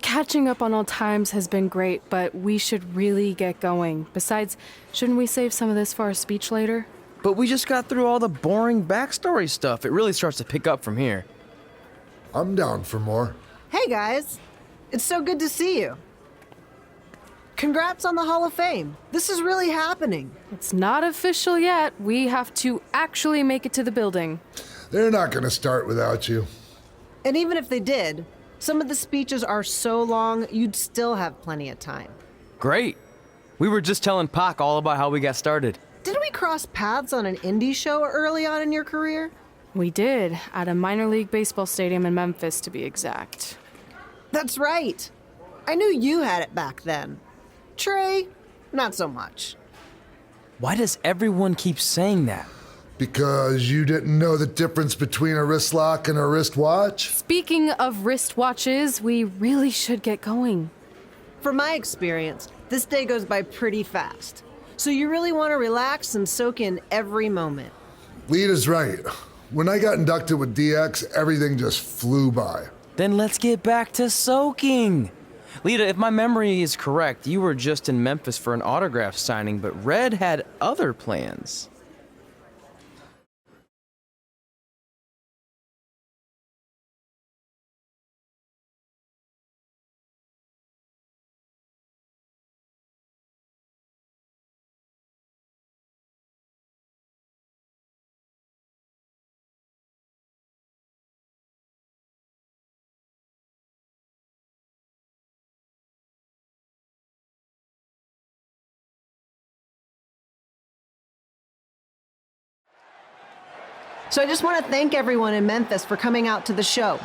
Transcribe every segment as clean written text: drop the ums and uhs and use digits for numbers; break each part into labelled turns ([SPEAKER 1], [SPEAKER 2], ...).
[SPEAKER 1] Catching up on old times has been great, but we should really get going. Besides, shouldn't we save some of this for our speech later?
[SPEAKER 2] But we just got through all the boring backstory stuff. It really starts to pick up from here.
[SPEAKER 3] I'm down for more.
[SPEAKER 4] Hey guys, it's so good to see you. Congrats on the Hall of Fame. This is really happening.
[SPEAKER 1] It's not official yet. We have to actually make it to the building.
[SPEAKER 3] They're not gonna start without you.
[SPEAKER 4] And even if they did, some of the speeches are so long, you'd still have plenty of time.
[SPEAKER 2] Great. We were just telling Pac all about how we got started.
[SPEAKER 4] Didn't we cross paths on an indie show early on in your career?
[SPEAKER 1] We did, at a minor league baseball stadium in Memphis, to be exact.
[SPEAKER 4] That's right. I knew you had it back then. Trey, not so much.
[SPEAKER 2] Why does everyone keep saying that?
[SPEAKER 3] Because you didn't know the difference between a wrist lock and a wristwatch?
[SPEAKER 1] Speaking of wristwatches, we really should get going.
[SPEAKER 4] From my experience, this day goes by pretty fast. So you really want to relax and soak in every moment.
[SPEAKER 3] Lita's right. When I got inducted with DX, everything just flew by.
[SPEAKER 2] Then let's get back to soaking. Lita, if my memory is correct, you were just in Memphis for an autograph signing, but Red had other plans.
[SPEAKER 4] So I just want to thank everyone in Memphis for coming out to the show.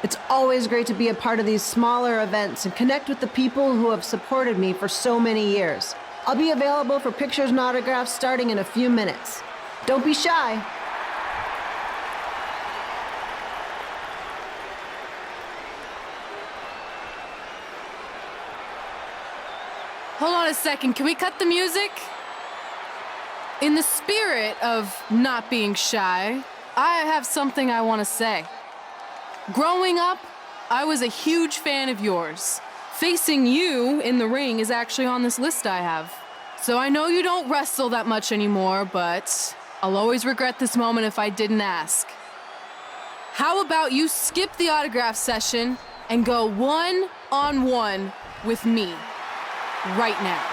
[SPEAKER 4] It's always great to be a part of these smaller events and connect with the people who have supported me for so many years. I'll be available for pictures and autographs starting in a few minutes. Don't be shy.
[SPEAKER 1] Hold on a second, can we cut the music? In the spirit of not being shy, I have something I want to say. Growing up, I was a huge fan of yours. Facing you in the ring is actually on this list I have. So I know you don't wrestle that much anymore, but I'll always regret this moment if I didn't ask. How about you skip the autograph session and go one-on-one with me right now?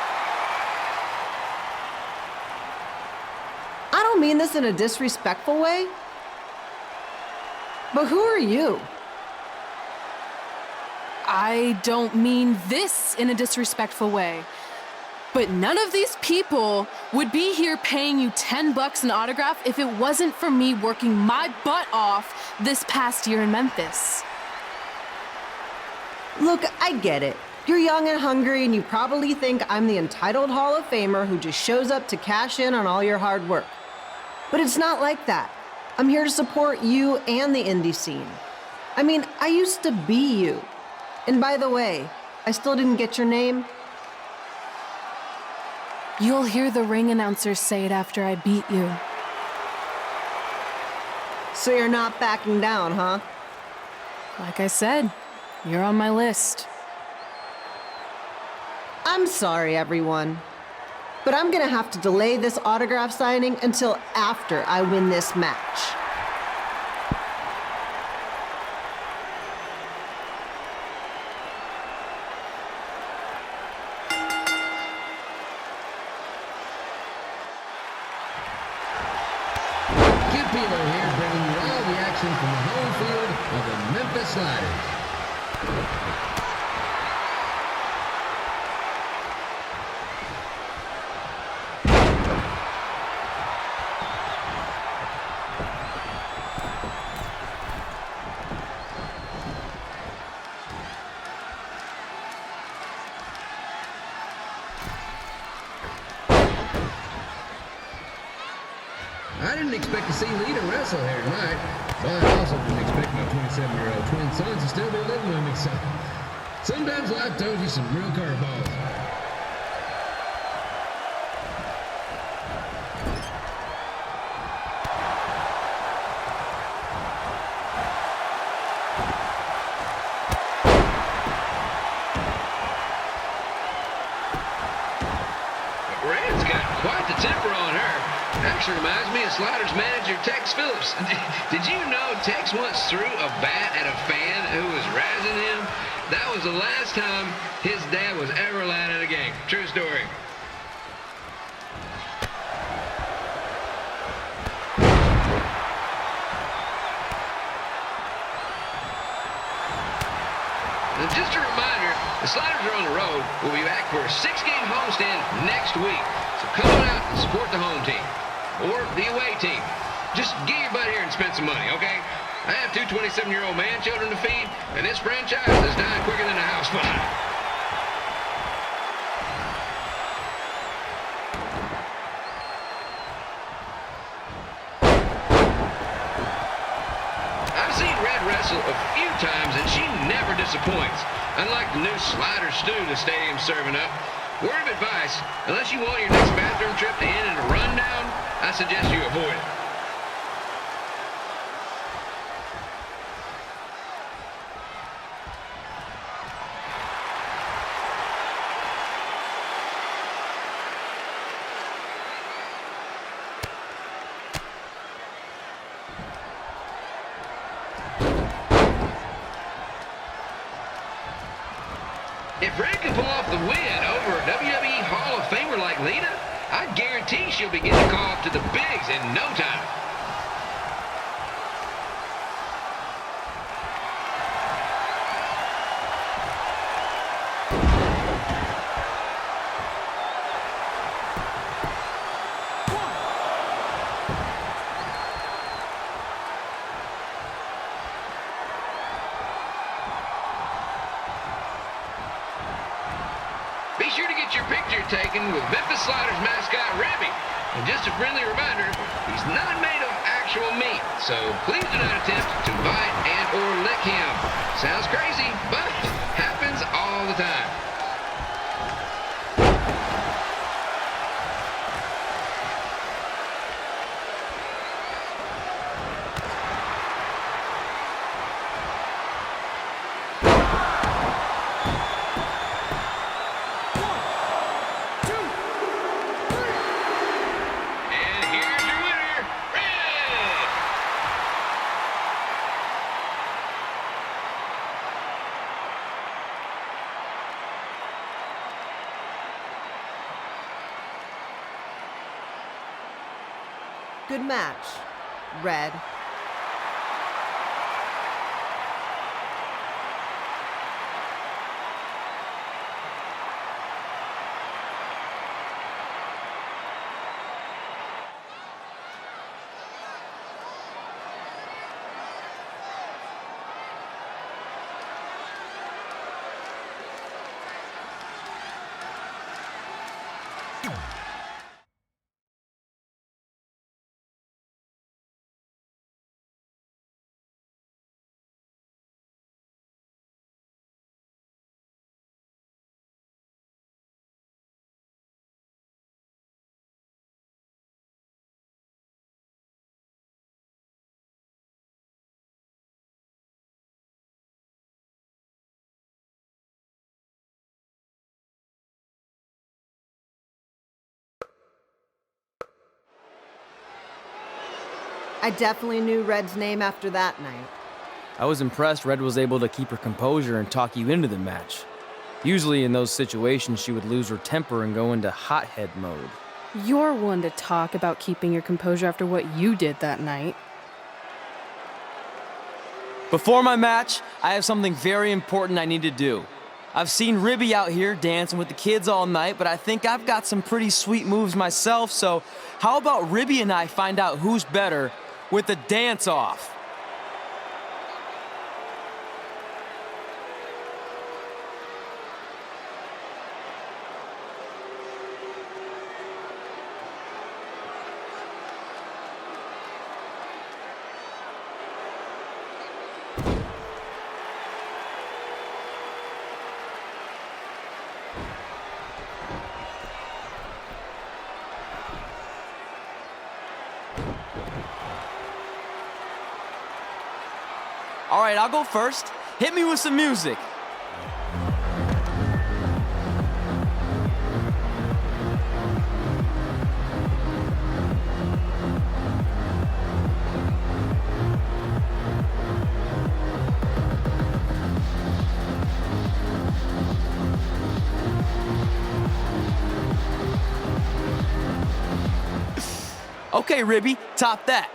[SPEAKER 4] I don't mean this in a disrespectful way, but who are you?
[SPEAKER 1] I don't mean this in a disrespectful way, but none of these people would be here paying you $10 an autograph if it wasn't for me working my butt off this past year in Memphis.
[SPEAKER 4] Look, I get it. You're young and hungry, and you probably think I'm the entitled Hall of Famer who just shows up to cash in on all your hard work. But it's not like that. I'm here to support you and the indie scene. I mean, I used to be you. And by the way, I still didn't get your name.
[SPEAKER 1] You'll hear the ring announcer say it after I beat you.
[SPEAKER 4] So you're not backing down, huh?
[SPEAKER 1] Like I said, you're on my list.
[SPEAKER 4] I'm sorry, everyone. But I'm gonna have to delay this autograph signing until after I win this match.
[SPEAKER 5] Kid Peeler here, bringing you all the action from the home field of the Memphis Sliders. I didn't expect to see Lita wrestle here tonight, but I also didn't expect my 27-year-old twin sons to still be living with me, so sometimes life throws you some real curveballs. the temper on her. Actually reminds me of Slaughter's manager, Tex Phillips. Did you know Tex once threw a bat at a fan who was razzing him? That was the last time his dad was ever allowed at a game. True story. And just a reminder, the Sliders are on the road. We'll be back for a 6-game homestand next week. So come on out and support the home team or the away team. Just get your butt here and spend some money, okay? I have 2 27-year-old man children to feed, and this franchise is dying quicker than a house fire. I've seen Red wrestle a few times, and she never disappoints. Unlike the new slider stew the stadium's serving up. Word of advice, unless you want your next bathroom trip to end in a rundown, I suggest you avoid it. If Red can pull off the win over a WWE Hall of Famer like Lita, I guarantee she'll be getting a call up to the bigs in no time. Be sure to get your picture taken with Memphis Sliders mascot, Ribby. And just a friendly reminder, he's not made of actual meat, so please do not attempt to bite and or lick him. Sounds crazy, but happens all the time.
[SPEAKER 4] Good match, Red. I definitely knew Red's name after that night.
[SPEAKER 2] I was impressed Red was able to keep her composure and talk you into the match. Usually in those situations, she would lose her temper and go into hothead mode.
[SPEAKER 1] You're one to talk about keeping your composure after what you did that night.
[SPEAKER 2] Before my match, I have something very important I need to do. I've seen Ribby out here dancing with the kids all night, but I think I've got some pretty sweet moves myself, so how about Ribby and I find out who's better with the dance-off? All right, I'll go first. Hit me with some music. Okay, Ribby, top that.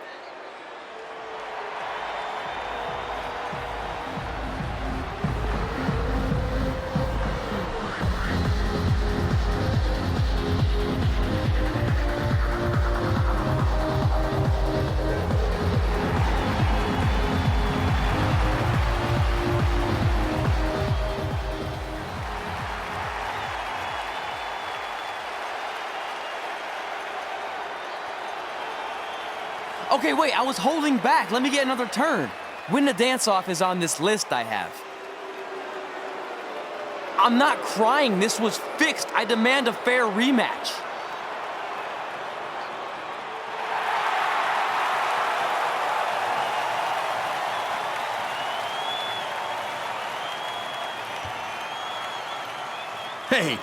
[SPEAKER 2] Okay, wait, I was holding back. Let me get another turn. Win the dance-off is on this list I have. I'm not crying. This was fixed. I demand a fair rematch.
[SPEAKER 6] Hey,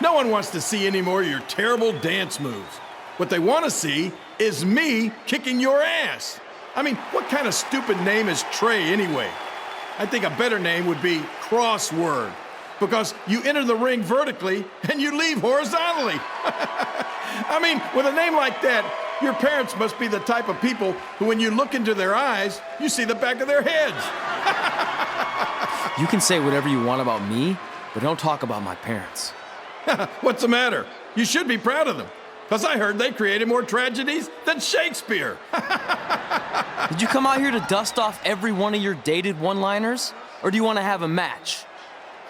[SPEAKER 6] no one wants to see any more of your terrible dance moves. What they want to see is me kicking your ass. I mean, what kind of stupid name is Trey anyway? I think a better name would be Crossword, because you enter the ring vertically and you leave horizontally. I mean, with a name like that, your parents must be the type of people who, when you look into their eyes, you see the back of their heads.
[SPEAKER 2] You can say whatever you want about me, but don't talk about my parents.
[SPEAKER 6] What's the matter? You should be proud of them, because I heard they created more tragedies than Shakespeare.
[SPEAKER 2] Did you come out here to dust off every one of your dated one-liners? Or do you want to have a match?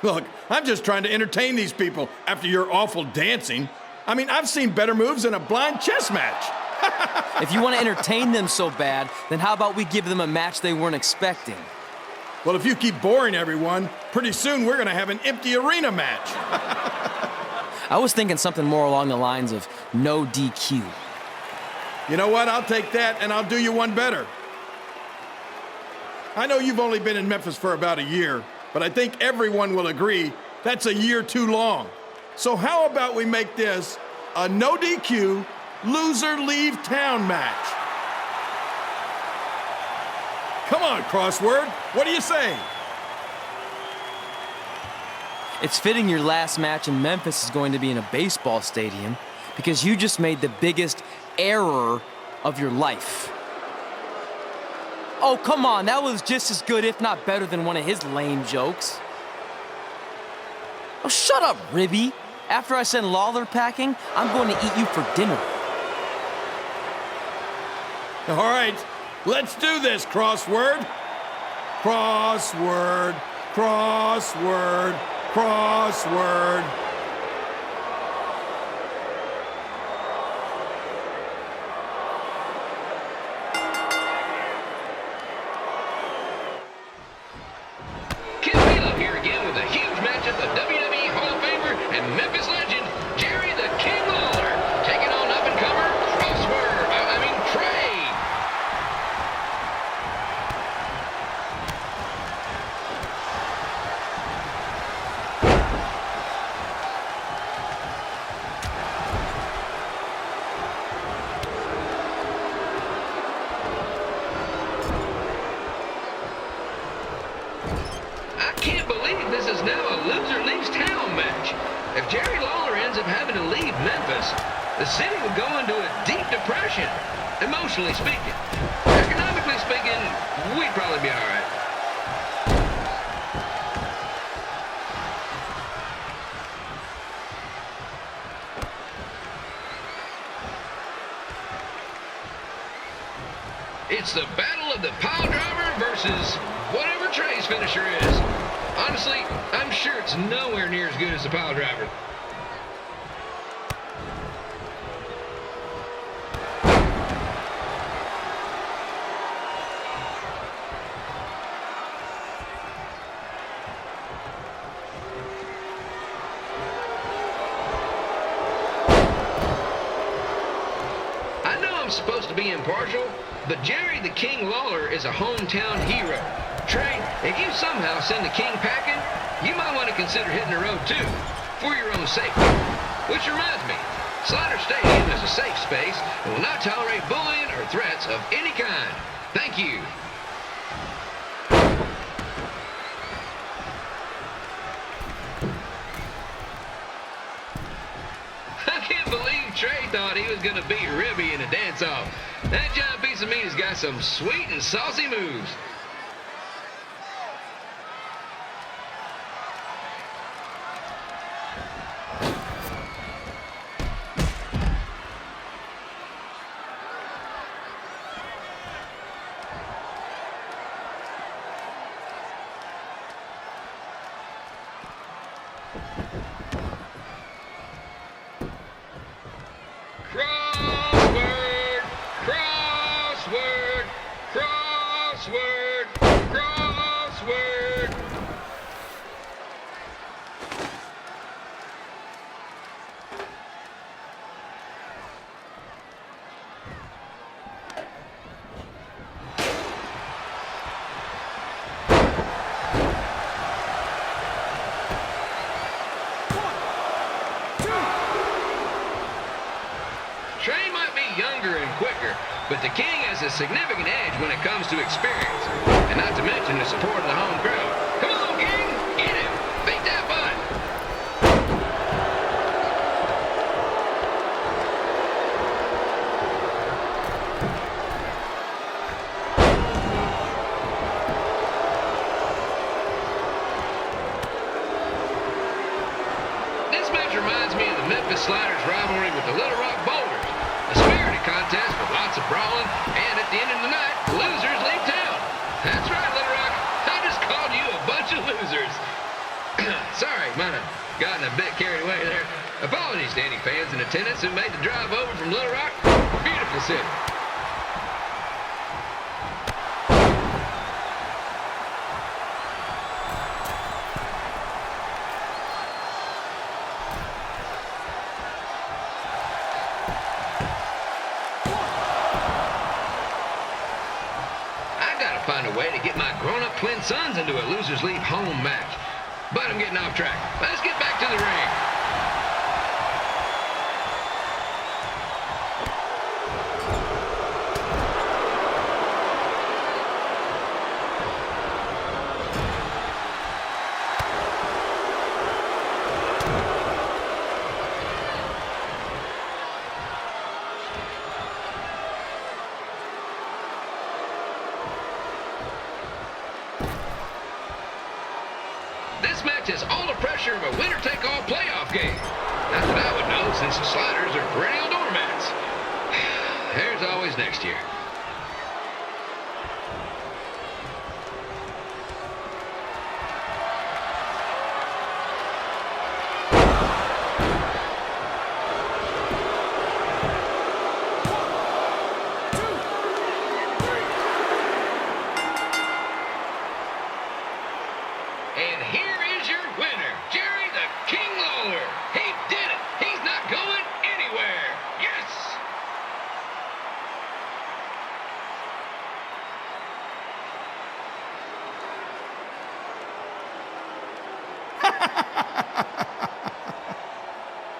[SPEAKER 6] Look, I'm just trying to entertain these people after your awful dancing. I mean, I've seen better moves in a blind chess match.
[SPEAKER 2] If you want to entertain them so bad, then how about we give them a match they weren't expecting?
[SPEAKER 6] Well, if you keep boring everyone, pretty soon we're going to have an empty arena match.
[SPEAKER 2] I was thinking something more along the lines of no DQ.
[SPEAKER 6] You know what? I'll take that, and I'll do you one better. I know you've only been in Memphis for about a year, but I think everyone will agree that's a year too long. So how about we make this a no DQ, loser leave town match? Come on, Crossword. What do you say?
[SPEAKER 2] It's fitting your last match in Memphis is going to be in a baseball stadium because you just made the biggest error of your life. Oh, come on, that was just as good, if not better, than one of his lame jokes. Oh, shut up, Ribby. After I send Lawler packing, I'm going to eat you for dinner.
[SPEAKER 6] All right, let's do this, Crossword. Crossword, crossword, crossword.
[SPEAKER 5] Here again with a huge matchup, the WWE Hall of Famer and Memphis legend, Jerry the King Lawler, taking on up-and-comer Trey. I can't believe this is now a loser leaves town match. If Jerry Lawler ends up having to leave Memphis, the city would go into a deep depression, emotionally speaking. Economically speaking, we'd probably be all right. It's the battle of the pile driver versus whatever Trey's finisher is. Honestly, I'm sure it's nowhere near as good as the pile driver. I know I'm supposed to be impartial, but Jerry the King Lawler is a hometown hero. Trey, if you somehow send the King packing, you might want to consider hitting the road too, for your own safety. Which reminds me, Slaughter Stadium is a safe space and will not tolerate bullying or threats of any kind. Thank you. I can't believe Trey thought he was going to beat Ribby in a dance-off. That John Piece of Meat has got some sweet and saucy moves. Crossword, crossword, crossword, crossword. Trey might be younger and quicker, but the King has a significant edge when it comes to experience, and not to mention the support of the home crowd. Come on, King, get him, beat that butt. This match reminds me of the Memphis Sliders rivalry with the Little Rock Boulders. A spirited contest with lots of brawling, and at the end of the night, losers leave town. That's right, Little Rock. I just called you a bunch of losers. Sorry, might have gotten a bit carried away there. Apologies to any fans in attendance who made the drive over from Little Rock. Beautiful city. Find a way to get my grown-up twin sons into a losers leave home match. But I'm getting off track. Let's get back to the ring. This match has all the pressure of a winner-take-all playoff game. That's what I would know, since the Sliders are perennial doormats. There's always next year. And here is your winner, Jerry the King Lawler. He did it. He's not going anywhere. Yes!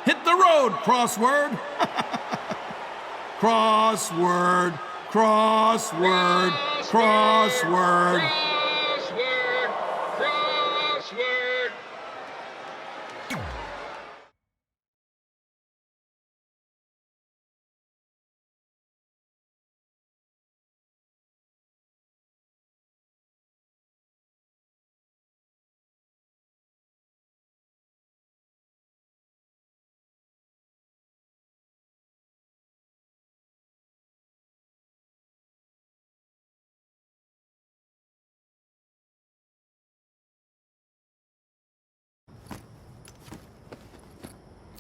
[SPEAKER 6] Hit the road, crossword. Crossword, crossword, crossword.
[SPEAKER 5] Crossword. Crossword.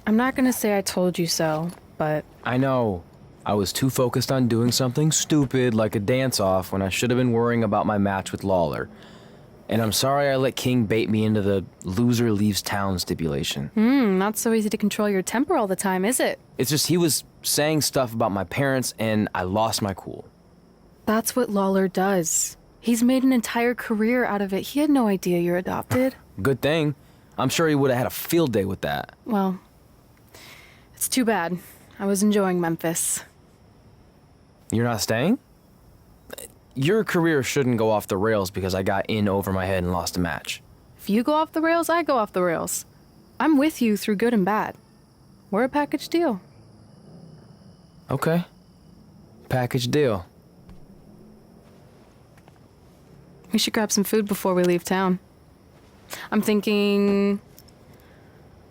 [SPEAKER 1] I'm not gonna say I told you so, but
[SPEAKER 2] I know. I was too focused on doing something stupid like a dance-off when I should have been worrying about my match with Lawler. And I'm sorry I let King bait me into the loser leaves town stipulation.
[SPEAKER 1] not so easy to control your temper all the time, is it?
[SPEAKER 2] It's just he was saying stuff about my parents and I lost my cool.
[SPEAKER 1] That's what Lawler does. He's made an entire career out of it. He had no idea you're adopted.
[SPEAKER 2] Good thing. I'm sure he would have had a field day with that.
[SPEAKER 1] Well, it's too bad. I was enjoying Memphis.
[SPEAKER 2] You're not staying? Your career shouldn't go off the rails because I got in over my head and lost a match.
[SPEAKER 1] If you go off the rails, I go off the rails. I'm with you through good and bad. We're a package deal.
[SPEAKER 2] Okay. Package deal.
[SPEAKER 1] We should grab some food before we leave town. I'm thinking...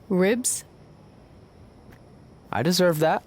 [SPEAKER 1] ribs?
[SPEAKER 2] I deserve that.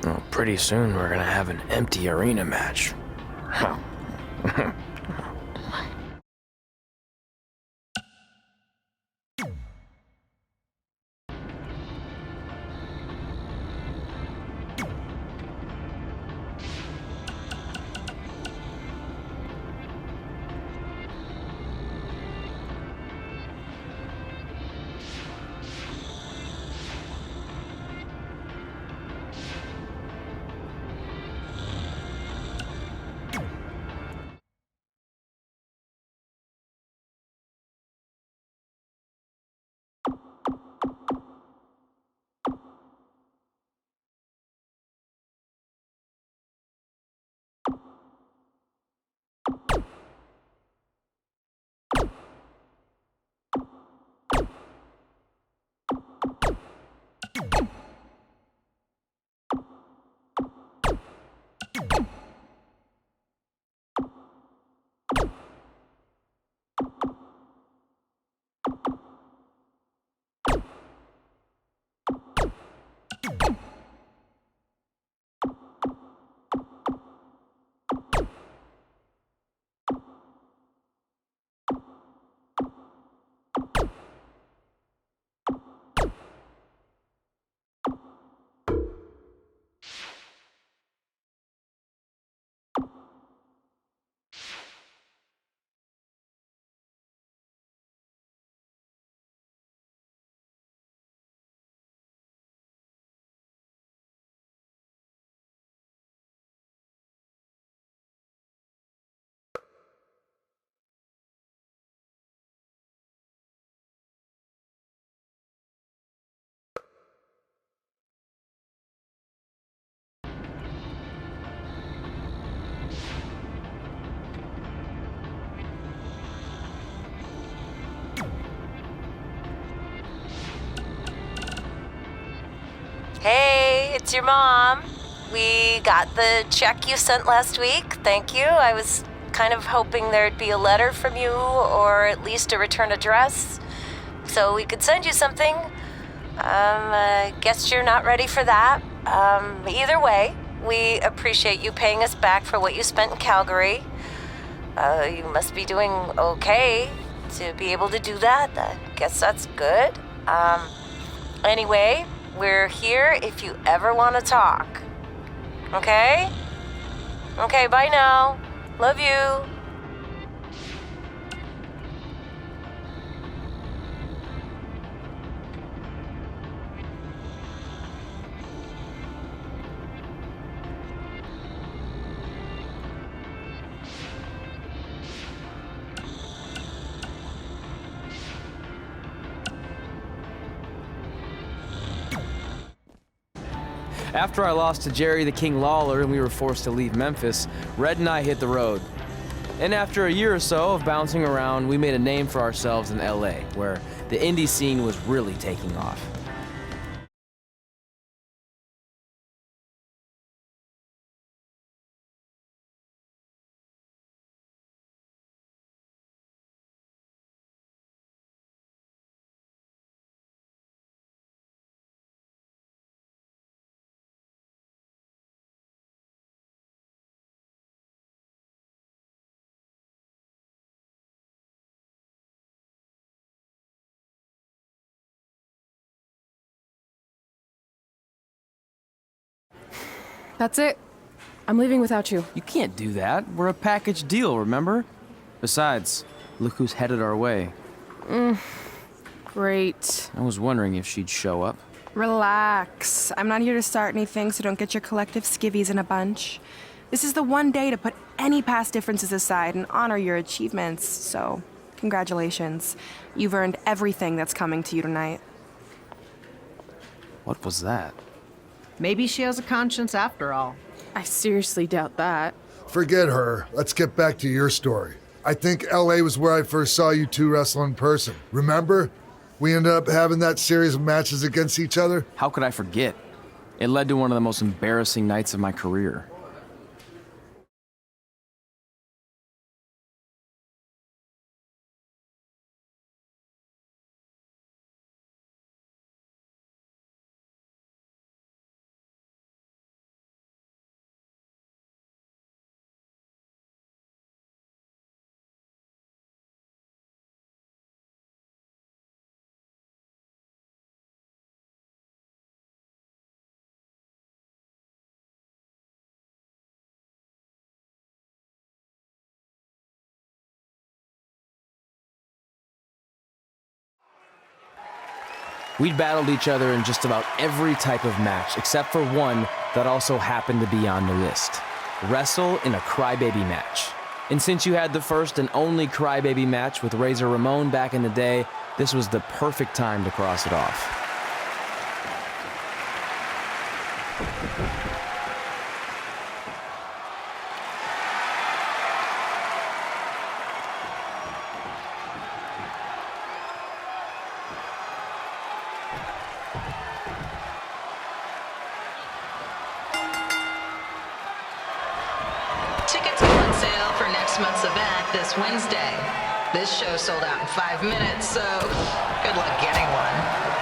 [SPEAKER 2] Well, pretty soon we're gonna have an empty arena match.
[SPEAKER 7] Hey, it's your mom. We got the check you sent last week. Thank you. I was kind of hoping there'd be a letter from you or at least a return address so we could send you something. I guess you're not ready for that. Either way, we appreciate you paying us back for what you spent in Calgary. You must be doing okay to be able to do that. I guess that's good. Anyway, we're here if you ever want to talk. Okay? Okay, bye now. Love you.
[SPEAKER 2] After I lost to Jerry the King Lawler and we were forced to leave Memphis, Red and I hit the road. And after a year or so of bouncing around, we made a name for ourselves in LA, where the indie scene was really taking off.
[SPEAKER 1] That's it. I'm leaving without you.
[SPEAKER 2] You can't do that. We're a package deal, remember? Besides, look who's headed our way.
[SPEAKER 1] Great.
[SPEAKER 2] I was wondering if she'd show up.
[SPEAKER 8] Relax. I'm not here to start anything, so don't get your collective skivvies in a bunch. This is the one day to put any past differences aside and honor your achievements, so congratulations. You've earned everything that's coming to you tonight.
[SPEAKER 2] What was that?
[SPEAKER 4] Maybe she has a conscience after all.
[SPEAKER 1] I seriously doubt that.
[SPEAKER 3] Forget her. Let's get back to your story. I think LA was where I first saw you two wrestle in person. Remember? We ended up having that series of matches against each other.
[SPEAKER 2] How could I forget? It led to one of the most embarrassing nights of my career. We'd battled each other in just about every type of match, except for one that also happened to be on the list. Wrestle in a crybaby match. And since you had the first and only crybaby match with Razor Ramon back in the day, this was the perfect time to cross it off.
[SPEAKER 9] Tickets go on sale for next month's event this Wednesday. This show sold out in 5 minutes, so good luck getting one.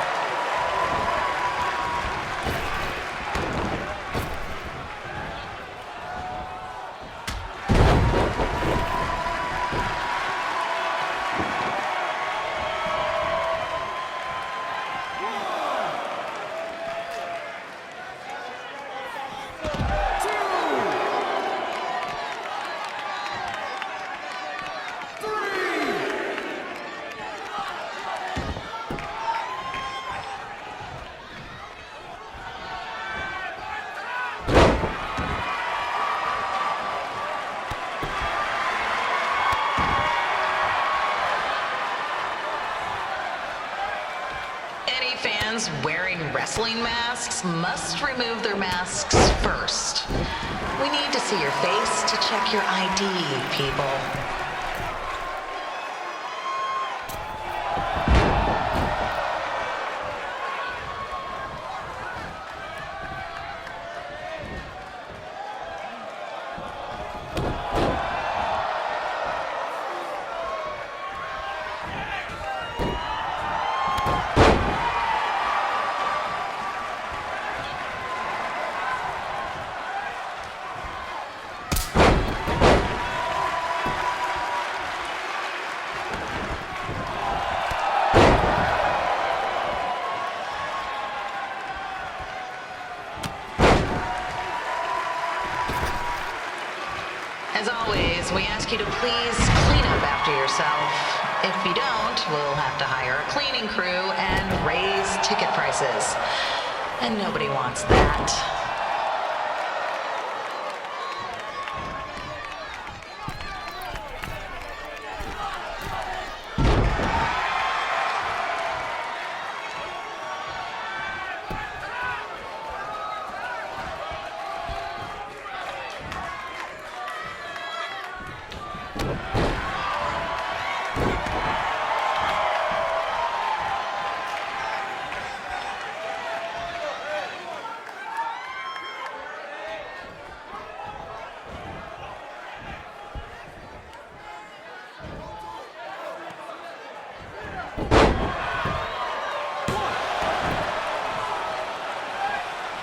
[SPEAKER 9] Fans wearing wrestling masks must remove their masks first. We need to see your face to check your ID, people. As always, we ask you to please clean up after yourself. If you don't, we'll have to hire a cleaning crew and raise ticket prices. And nobody wants that.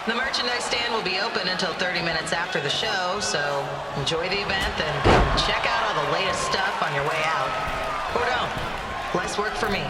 [SPEAKER 9] The merchandise stand will be open until 30 minutes after the show, so enjoy the event and come check out all the latest stuff on your way out. Or don't. Less work for me.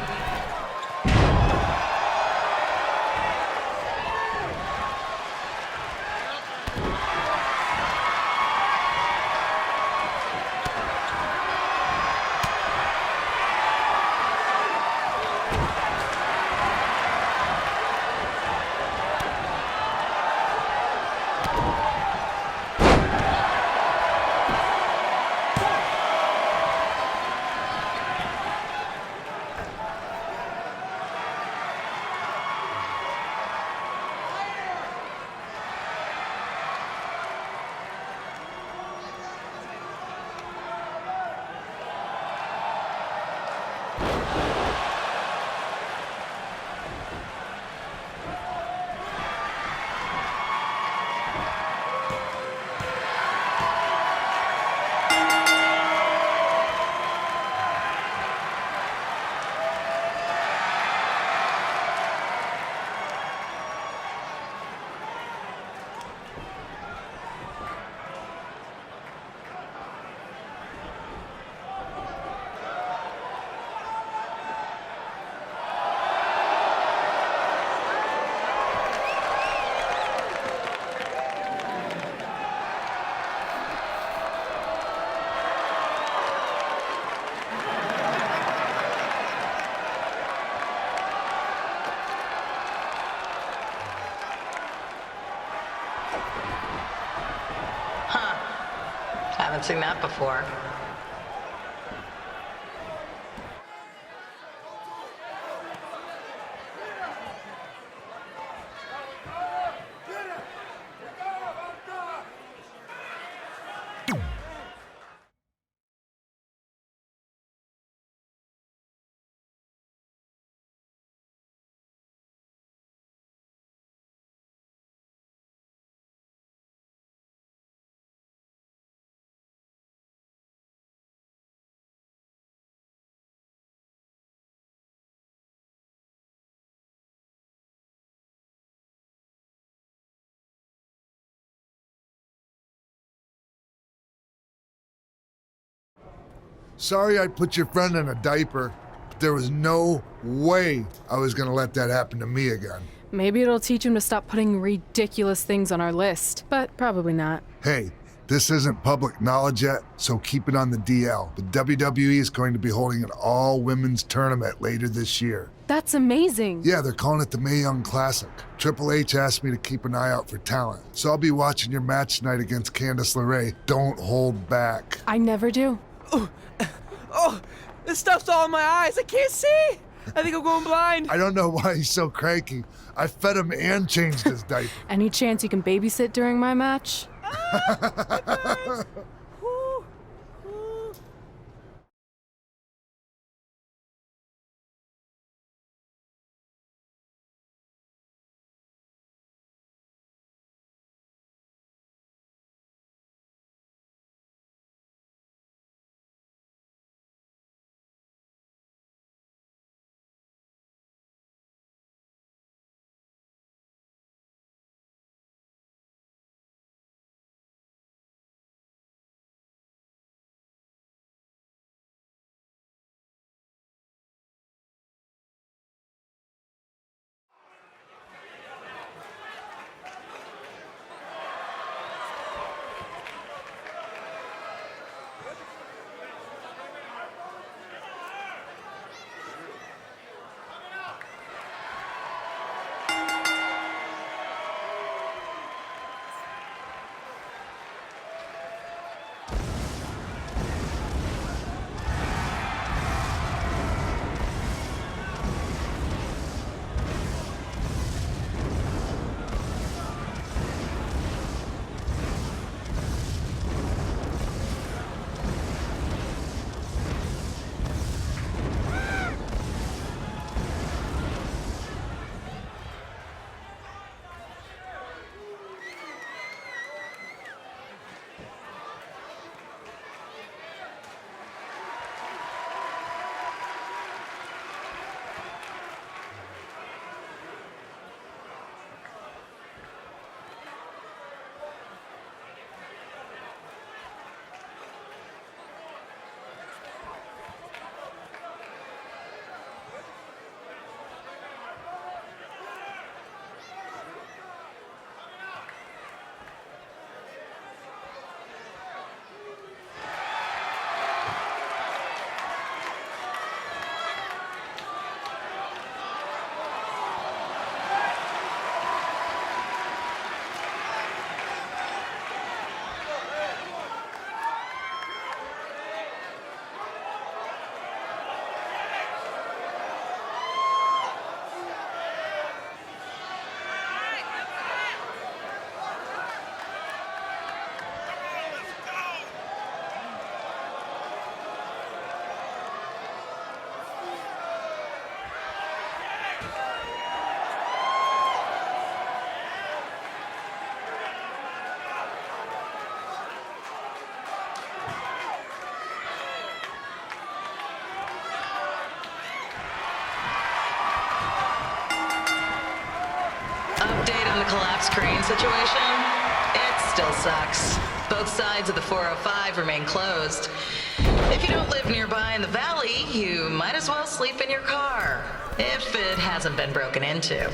[SPEAKER 9] haven't seen that before.
[SPEAKER 3] Sorry I put your friend in a diaper, but there was no way I was gonna let that happen to me again.
[SPEAKER 1] Maybe it'll teach him to stop putting ridiculous things on our list, but probably not.
[SPEAKER 3] Hey, this isn't public knowledge yet, so keep it on the DL. The WWE is going to be holding an all-women's tournament later this year.
[SPEAKER 1] That's amazing.
[SPEAKER 3] Yeah, they're calling it the Mae Young Classic. Triple H asked me to keep an eye out for talent, so I'll be watching your match tonight against Candice LeRae. Don't hold back.
[SPEAKER 1] I never do.
[SPEAKER 2] Oh, this stuff's all in my eyes. I can't see. I think I'm going blind.
[SPEAKER 3] I don't know why he's so cranky. I fed him and changed his diaper.
[SPEAKER 1] Any chance you can babysit during my match?
[SPEAKER 9] Update on the collapsed crane situation? It still sucks. Both sides of the 405 remain closed. If you don't live nearby in the valley, you might as well sleep in your car, if it hasn't been broken into.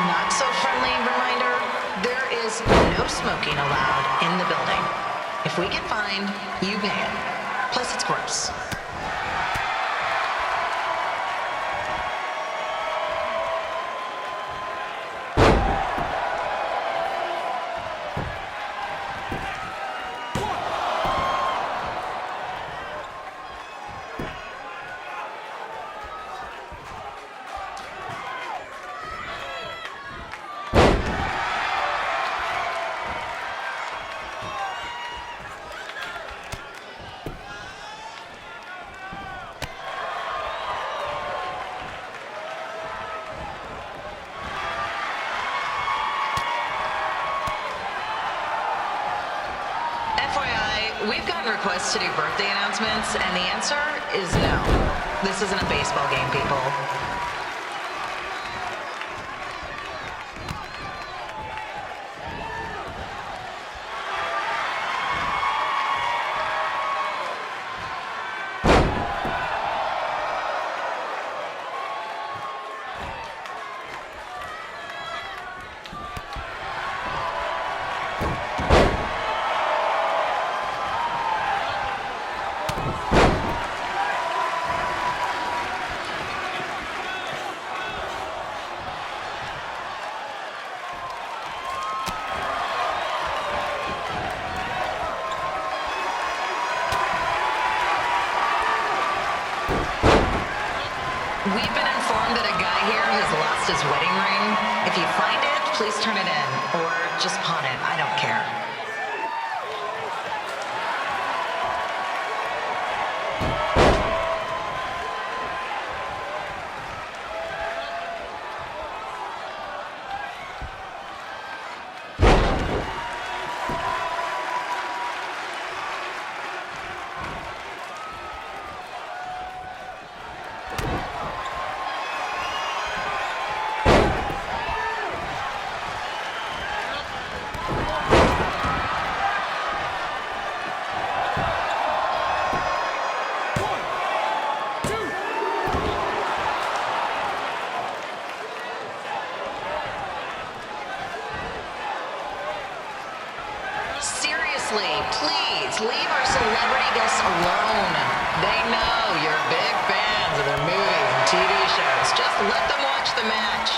[SPEAKER 9] not so friendly reminder, there is no smoking allowed in the building. If we get fined, you pay it. Plus, it's gross. FYI, we've gotten requests to do birthday announcements, and the answer is no. This isn't a baseball game, people. We've been informed that a guy here has lost his wedding ring. If you find it, please turn it in, or just pawn it. I don't care. Seriously, please leave our celebrity guests alone. They know you're big fans of their movies and TV shows. Just let them watch the match.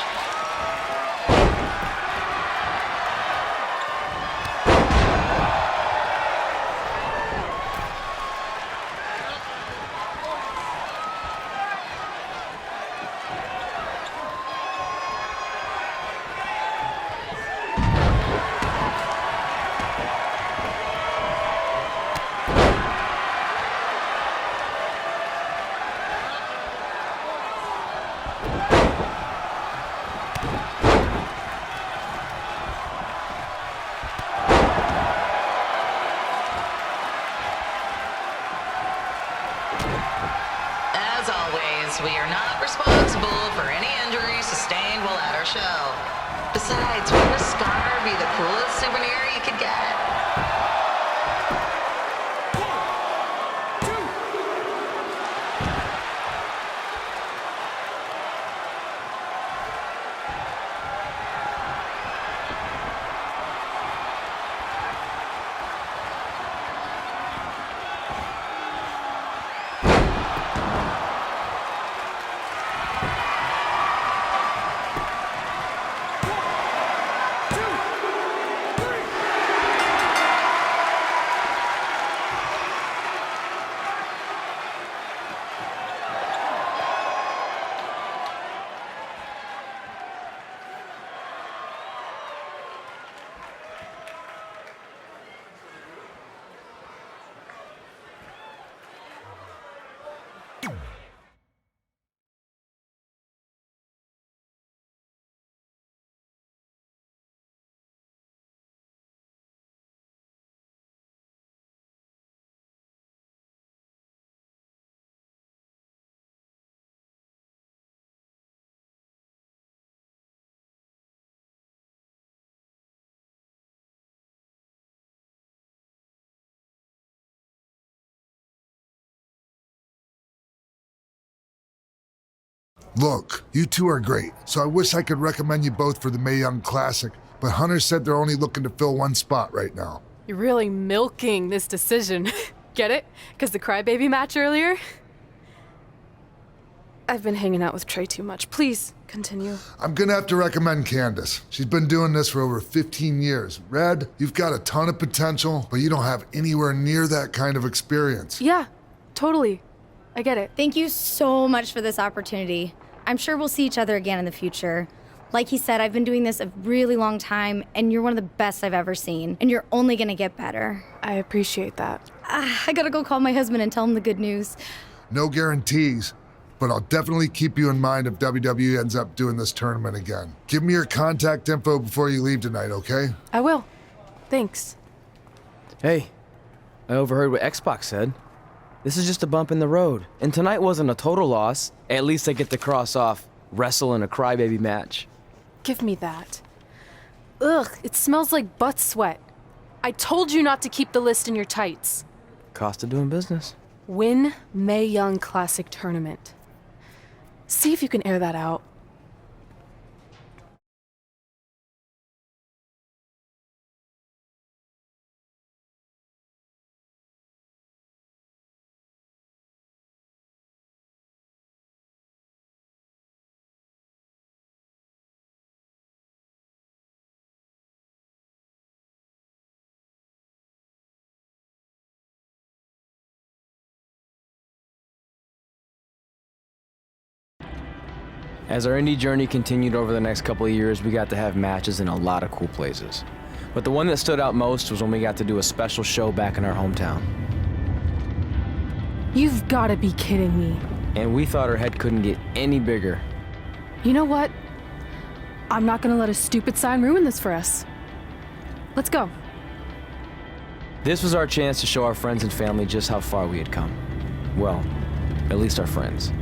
[SPEAKER 9] As always, we are not responsible for any injuries sustained while at our show. Besides, wouldn't a scar be the coolest souvenir you could get?
[SPEAKER 3] Look, you two are great, so I wish I could recommend you both for the Mae Young Classic, but Hunter said they're only looking to fill one spot right now.
[SPEAKER 1] You're really milking this decision. Get it? Because the crybaby match earlier? I've been hanging out with Trey too much. Please, continue.
[SPEAKER 3] I'm gonna have to recommend Candace. She's been doing this for over 15 years. Red, you've got a ton of potential, but you don't have anywhere near that kind of experience.
[SPEAKER 1] Yeah, totally. I get it.
[SPEAKER 10] Thank you so much for this opportunity. I'm sure we'll see each other again in the future. Like he said, I've been doing this a really long time, and you're one of the best I've ever seen, and you're only gonna get better.
[SPEAKER 1] I appreciate that.
[SPEAKER 10] I gotta go call my husband and tell him the good news.
[SPEAKER 3] No guarantees, but I'll definitely keep you in mind if WWE ends up doing this tournament again. Give me your contact info before you leave tonight, okay?
[SPEAKER 1] I will. Thanks.
[SPEAKER 2] Hey, I overheard what Xbox said. This is just a bump in the road. And tonight wasn't a total loss. At least I get to cross off wrestle in a crybaby match.
[SPEAKER 1] Give me that. Ugh, it smells like butt sweat. I told you not to keep the list in your tights.
[SPEAKER 2] Cost of doing business.
[SPEAKER 1] Win Mae Young Classic Tournament. See if you can air that out.
[SPEAKER 2] As our indie journey continued over the next couple of years, we got to have matches in a lot of cool places. But the one that stood out most was when we got to do a special show back in our hometown.
[SPEAKER 1] You've got to be kidding me.
[SPEAKER 2] And we thought our head couldn't get any bigger.
[SPEAKER 1] You know what? I'm not going to let a stupid sign ruin this for us. Let's go.
[SPEAKER 2] This was our chance to show our friends and family just how far we had come. Well, at least our friends.